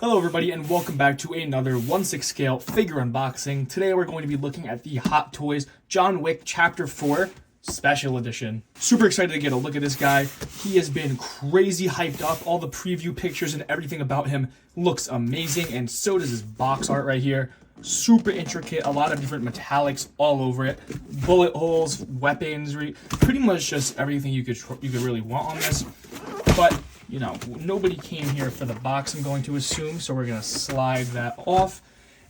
Hello everybody and welcome back to another 1/6 scale figure unboxing. Today we're going to be looking at the Hot Toys John Wick Chapter 4 Special Edition. Super excited to get a look at this guy. He has been crazy hyped up. All the preview pictures and everything about him looks amazing, and so does his box art right here. Super intricate, a lot of different metallics all over it. Bullet holes, weapons, pretty much just everything you could really want on this. But you know, nobody came here for the box, I'm going to assume, so we're going to slide that off.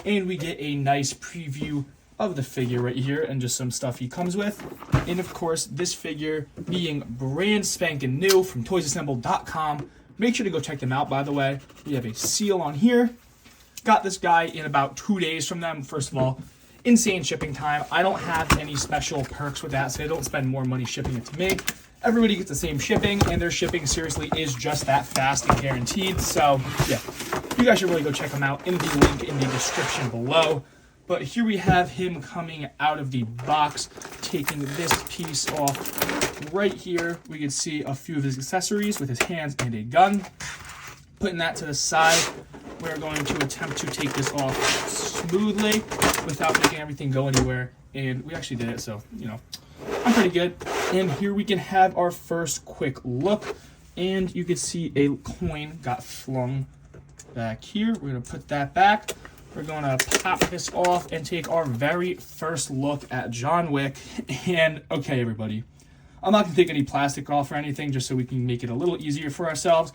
And we get a nice preview of the figure right here and just some stuff he comes with. And of course, this figure being brand spanking new from toysassemble.com. Make sure to go check them out, by the way. We have a seal on here. Got this guy in about 2 days from them. First of all, insane shipping time. I don't have any special perks with that, so they don't spend more money shipping it to me. Everybody gets the same shipping, and their shipping seriously is just that fast and guaranteed. So, yeah, you guys should really go check them out in the link in the description below. But here we have him coming out of the box, taking this piece off right here. We can see a few of his accessories with his hands and a gun. Putting that to the side, we're going to attempt to take this off smoothly without making everything go anywhere. And we actually did it, so, you know, I'm pretty good. And here we can have our first quick look, and you can see a coin got flung back here. We're going to put that back. We're going to pop this off and take our very first look at John Wick. And okay, everybody, I'm not going to take any plastic off or anything just so we can make it a little easier for ourselves,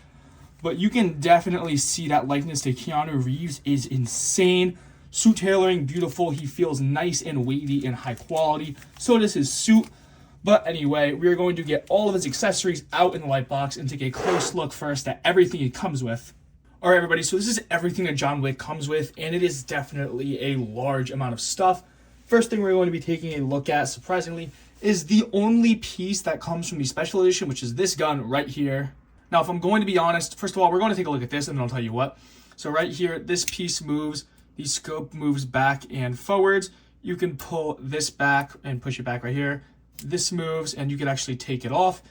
but you can definitely see that likeness to Keanu Reeves is insane. Suit tailoring, beautiful. He feels nice and weighty and high quality. So does his suit. But anyway, we are going to get all of his accessories out in the light box and take a close look first at everything he comes with. All right, everybody, so this is everything that John Wick comes with, and it is definitely a large amount of stuff. First thing we're going to be taking a look at, surprisingly, is the only piece that comes from the special edition, which is this gun right here. Now, if I'm going to be honest, first of all, we're going to take a look at this, and then I'll tell you what. So right here, this piece moves. The scope moves back and forwards. You can pull this back and push it back right here. This moves, and you can actually take it off.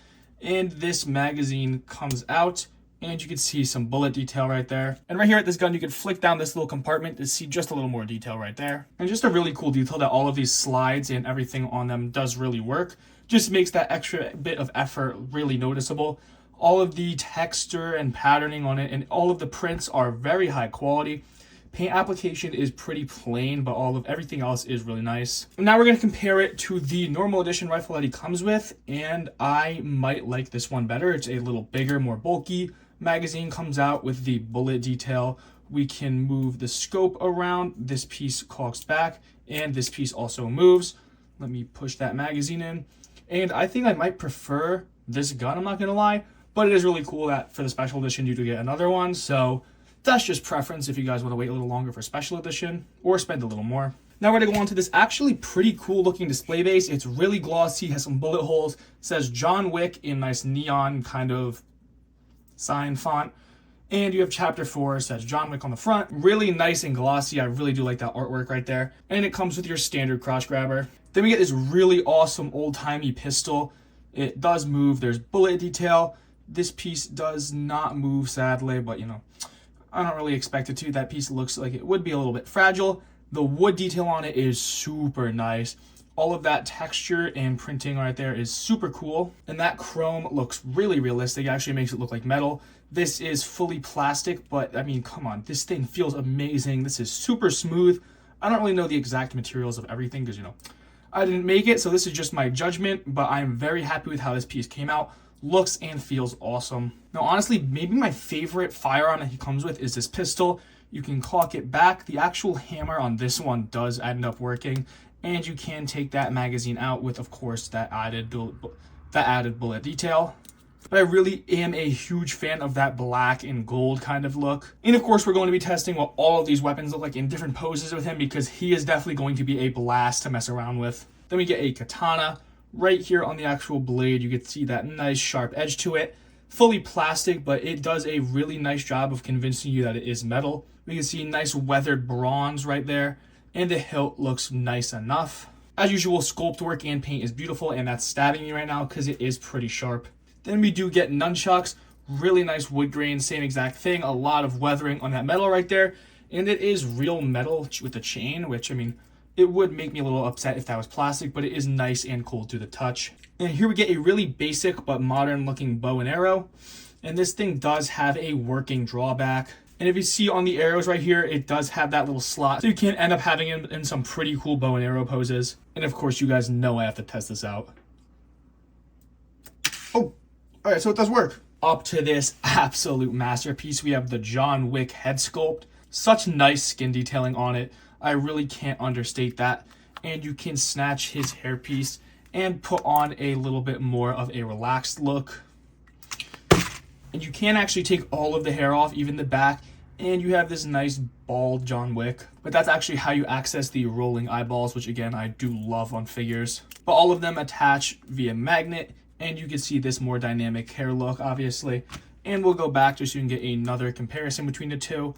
And this magazine comes out, and you can see some bullet detail right there. And right here at this gun, you can flick down this little compartment to see just a little more detail right there. And just a really cool detail that all of these slides and everything on them does really work. Just makes that extra bit of effort really noticeable. All of the texture and patterning on it and all of the prints are very high quality. Paint application is pretty plain, but everything else is really nice. Now we're going to compare it to the normal edition rifle that he comes with, and I might like this one better. It's a little bigger, more bulky. Magazine comes out with the bullet detail. We can move the scope around. This piece cocks back, and this piece also moves. Let me push that magazine in. And I think I might prefer this gun, I'm not going to lie, but it is really cool that for the special edition you do get another one, so that's just preference if you guys want to wait a little longer for special edition or spend a little more. Now we're going to go on to this actually pretty cool looking display base. It's really glossy, has some bullet holes. It says John Wick in nice neon kind of sign font. And you have Chapter 4, says John Wick on the front. Really nice and glossy. I really do like that artwork right there. And it comes with your standard crotch grabber. Then we get this really awesome old-timey pistol. It does move. There's bullet detail. This piece does not move, sadly, but you know, I don't really expect it to. That piece looks like it would be a little bit fragile. The wood detail on it is super nice. All of that texture and printing right there is super cool. And that chrome looks really realistic. It actually makes it look like metal. This is fully plastic, but I mean, come on. This thing feels amazing. This is super smooth. I don't really know the exact materials of everything because, you know, I didn't make it. So this is just my judgment, but I'm very happy with how this piece came out. Looks and feels awesome. Now, honestly, maybe my favorite firearm that he comes with is this pistol. You can cock it back. The actual hammer on this one does end up working, and you can take that magazine out with, of course, that added bullet detail. But I really am a huge fan of that black and gold kind of look. And of course, we're going to be testing what all of these weapons look like in different poses with him because he is definitely going to be a blast to mess around with. Then we get a katana. Right here on the actual blade, you can see that nice sharp edge to it. Fully plastic, but it does a really nice job of convincing you that it is metal. We can see nice weathered bronze right there, and the hilt looks nice enough. As usual, sculpt work and paint is beautiful, and that's stabbing me right now because it is pretty sharp. Then we do get nunchucks. Really nice wood grain, same exact thing. A lot of weathering on that metal right there. And it is real metal with the chain, which, I mean, it would make me a little upset if that was plastic, but it is nice and cool to the touch. And here we get a really basic but modern looking bow and arrow. And this thing does have a working drawback. And if you see on the arrows right here, it does have that little slot. So you can end up having it in some pretty cool bow and arrow poses. And of course, you guys know I have to test this out. Oh, all right, so it does work. Up to this absolute masterpiece, we have the John Wick head sculpt. Such nice skin detailing on it. I really can't understate that. And you can snatch his hairpiece and put on a little bit more of a relaxed look. And you can actually take all of the hair off, even the back, and you have this nice bald John Wick. But that's actually how you access the rolling eyeballs, which again, I do love on figures. But all of them attach via magnet, and you can see this more dynamic hair look, obviously. And we'll go back just so you can get another comparison between the two.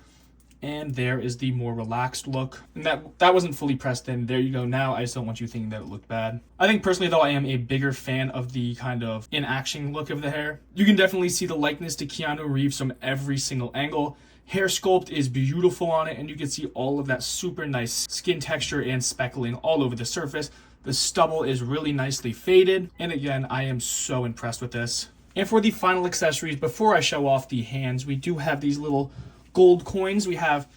And there is the more relaxed look. And that wasn't fully pressed in. There you go. Now I just don't want you thinking that it looked bad. I think personally though, I am a bigger fan of the kind of in-action look of the hair. You can definitely see the likeness to Keanu Reeves from every single angle. Hair sculpt is beautiful on it, and you can see all of that super nice skin texture and speckling all over the surface. The stubble is really nicely faded. And again, I am so impressed with this. And for the final accessories, before I show off the hands, we do have these little gold coins. We have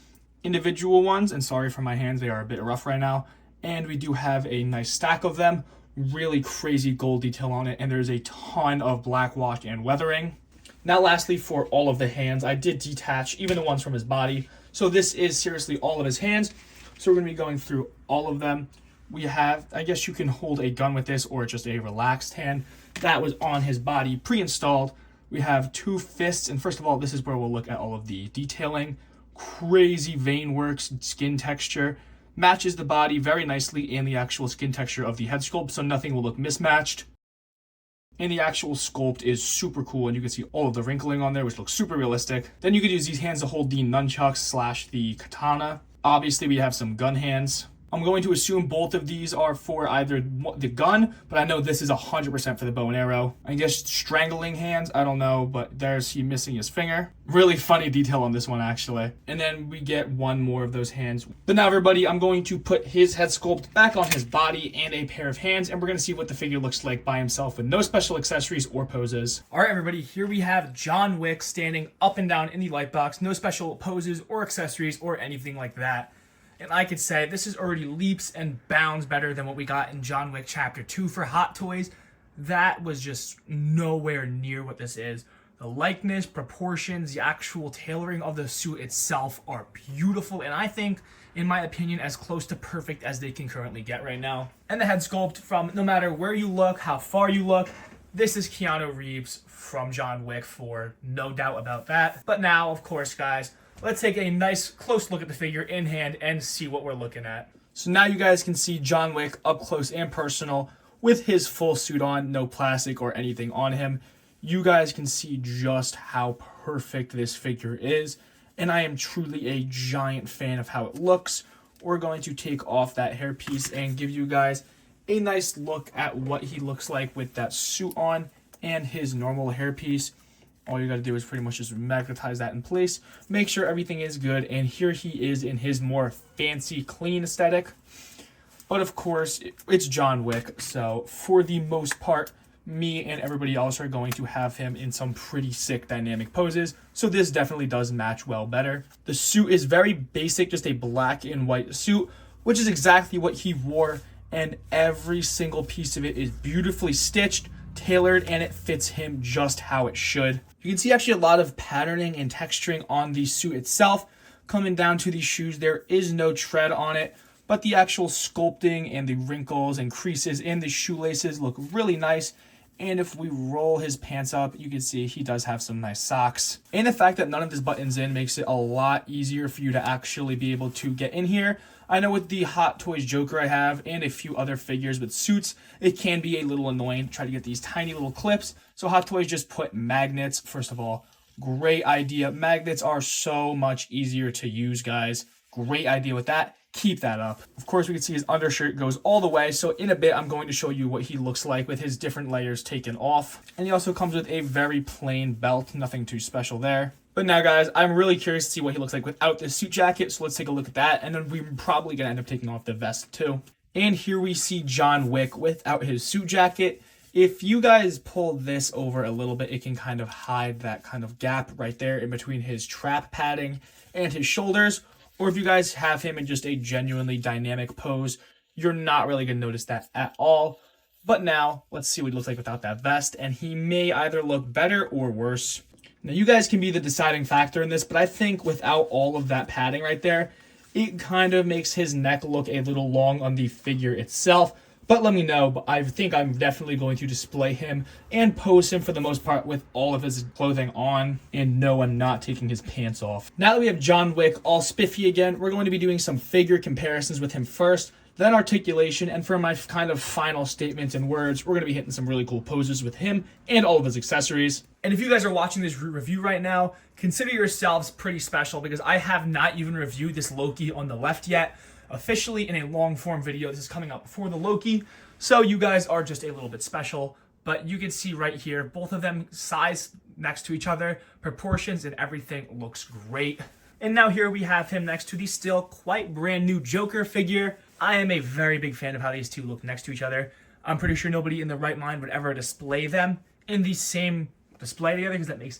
individual ones, and sorry for my hands, they are a bit rough right now. And we do have a nice stack of them. Really crazy gold detail on it, and there's a ton of black wash and weathering. Now lastly, for all of the hands, I did detach even the ones from his body. So this is seriously all of his hands. So we're going to be going through all of them. We have, I guess you can hold a gun with this or just a relaxed hand. That was on his body pre-installed. We have two fists, and first of all, this is where we'll look at all of the detailing. Crazy vein works, skin texture, matches the body very nicely and the actual skin texture of the head sculpt, so nothing will look mismatched. And the actual sculpt is super cool, and you can see all of the wrinkling on there, which looks super realistic. Then you could use these hands to hold the nunchucks / the katana. Obviously, we have some gun hands. I'm going to assume both of these are for either the gun, but I know this is 100% for the bow and arrow. I guess strangling hands, I don't know, but there's he missing his finger. Really funny detail on this one, actually. And then we get one more of those hands. But now, everybody, I'm going to put his head sculpt back on his body and a pair of hands, and we're going to see what the figure looks like by himself with no special accessories or poses. All right, everybody, here we have John Wick standing up and down in the light box. No special poses or accessories or anything like that. And I could say this is already leaps and bounds better than what we got in John Wick Chapter 2 for Hot Toys. That was just nowhere near what this is. The likeness, proportions, the actual tailoring of the suit itself are beautiful, and I think, in my opinion, as close to perfect as they can currently get right now. And the head sculpt, from no matter where you look, how far you look, this is Keanu Reeves from John Wick 4, no doubt about that. But now, of course, guys, let's take a nice close look at the figure in hand and see what we're looking at. So now you guys can see John Wick up close and personal with his full suit on, no plastic or anything on him. You guys can see just how perfect this figure is, and I am truly a giant fan of how it looks. We're going to take off that hairpiece and give you guys a nice look at what he looks like with that suit on and his normal hairpiece. All you got to do is pretty much just magnetize that in place, make sure everything is good, and here he is in his more fancy, clean aesthetic. But of course, it's John Wick, so for the most part, me and everybody else are going to have him in some pretty sick dynamic poses, so this definitely does match well better. The suit is very basic, just a black and white suit, which is exactly what he wore, and every single piece of it is beautifully stitched, tailored, and it fits him just how it should. You can see actually a lot of patterning and texturing on the suit itself. Coming down to these shoes, there is no tread on it, but the actual sculpting and the wrinkles and creases in the shoelaces look really nice. And if we roll his pants up, you can see he does have some nice socks. And the fact that none of this buttons in makes it a lot easier for you to actually be able to get in here. I know with the Hot Toys Joker I have and a few other figures with suits, it can be a little annoying to try to get these tiny little clips. So Hot Toys just put magnets. First of all, great idea. Magnets are so much easier to use, guys. Great idea with that. Keep that up. Of course, we can see his undershirt goes all the way. So in a bit, I'm going to show you what he looks like with his different layers taken off. And he also comes with a very plain belt. Nothing too special there. But now, guys, I'm really curious to see what he looks like without this suit jacket. So let's take a look at that. And then we're probably going to end up taking off the vest too. And here we see John Wick without his suit jacket. If you guys pull this over a little bit, it can kind of hide that kind of gap right there in between his trap padding and his shoulders. Or if you guys have him in just a genuinely dynamic pose, you're not really going to notice that at all. But now, let's see what he looks like without that vest. And he may either look better or worse. Now, you guys can be the deciding factor in this, but I think without all of that padding right there, it kind of makes his neck look a little long on the figure itself. But let me know, but I think I'm definitely going to display him and pose him for the most part with all of his clothing on. And no, I'm not taking his pants off. Now that we have John Wick all spiffy again, we're going to be doing some figure comparisons with him first, then articulation, and for my kind of final statements and words, we're going to be hitting some really cool poses with him and all of his accessories. And if you guys are watching this review right now, consider yourselves pretty special because I have not even reviewed this Loki on the left yet. Officially in a long form video. This is coming out before the Loki, so you guys are just a little bit special. But you can see right here, both of them size next to each other, proportions and everything looks great. And now here we have him next to the still quite brand new Joker figure. I am a very big fan of how these two look next to each other. I'm pretty sure nobody in their right mind would ever display them in the same display together because that makes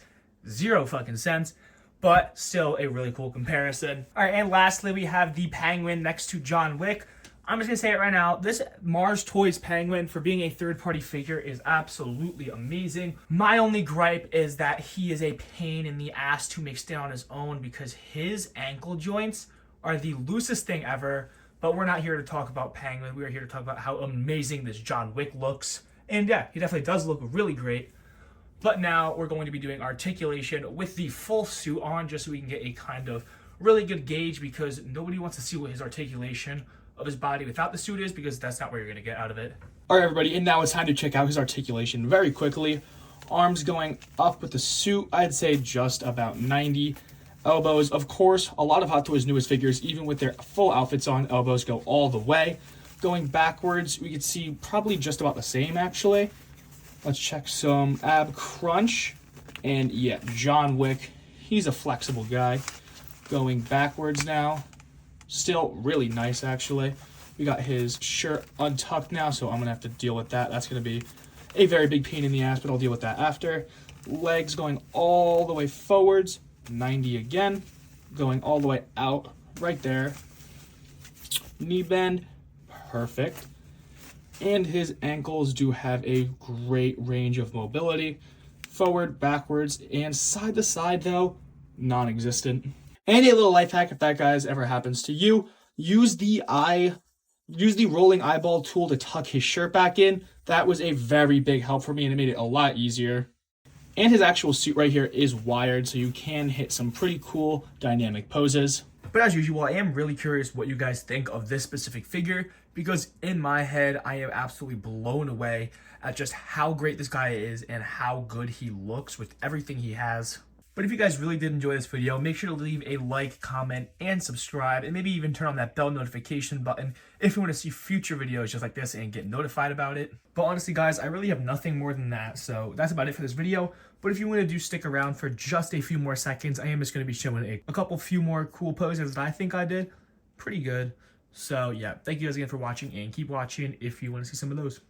zero fucking sense. But still a really cool comparison. All right, and lastly, we have the Penguin next to John Wick. I'm just going to say it right now. This Mars Toys Penguin, for being a third-party figure, is absolutely amazing. My only gripe is that he is a pain in the ass to make stand on his own because his ankle joints are the loosest thing ever. But we're not here to talk about Penguin. We are here to talk about how amazing this John Wick looks. And yeah, he definitely does look really great. But now we're going to be doing articulation with the full suit on just so we can get a kind of really good gauge because nobody wants to see what his articulation of his body without the suit is because that's not what you're going to get out of it. All right, everybody, and now it's time to check out his articulation very quickly. Arms going up with the suit, I'd say just about 90. Elbows, of course, a lot of Hot Toys' newest figures, even with their full outfits on, elbows go all the way. Going backwards, we can see probably just about the same, actually. Let's check some ab crunch. And yeah, John Wick, he's a flexible guy. Going backwards now. Still really nice, actually. We got his shirt untucked now, so I'm going to have to deal with that. That's going to be a very big pain in the ass, but I'll deal with that after. Legs going all the way forwards. 90 again. Going all the way out right there. Knee bend. Perfect. And his ankles do have a great range of mobility. Forward, backwards, and side to side, though, non-existent. And a little life hack if that, guys, ever happens to you. Use the rolling eyeball tool to tuck his shirt back in. That was a very big help for me, and it made it a lot easier. And his actual suit right here is wired, so you can hit some pretty cool dynamic poses. But as usual, I am really curious what you guys think of this specific figure, because in my head, I am absolutely blown away at just how great this guy is and how good he looks with everything he has. But if you guys really did enjoy this video, make sure to leave a like, comment, and subscribe, and maybe even turn on that bell notification button if you want to see future videos just like this and get notified about it. But honestly, guys, I really have nothing more than that, so that's about it for this video. But if you want to stick around for just a few more seconds, I am just going to be showing a couple few more cool poses that I think I did pretty good. So yeah, thank you guys again for watching, and keep watching if you want to see some of those.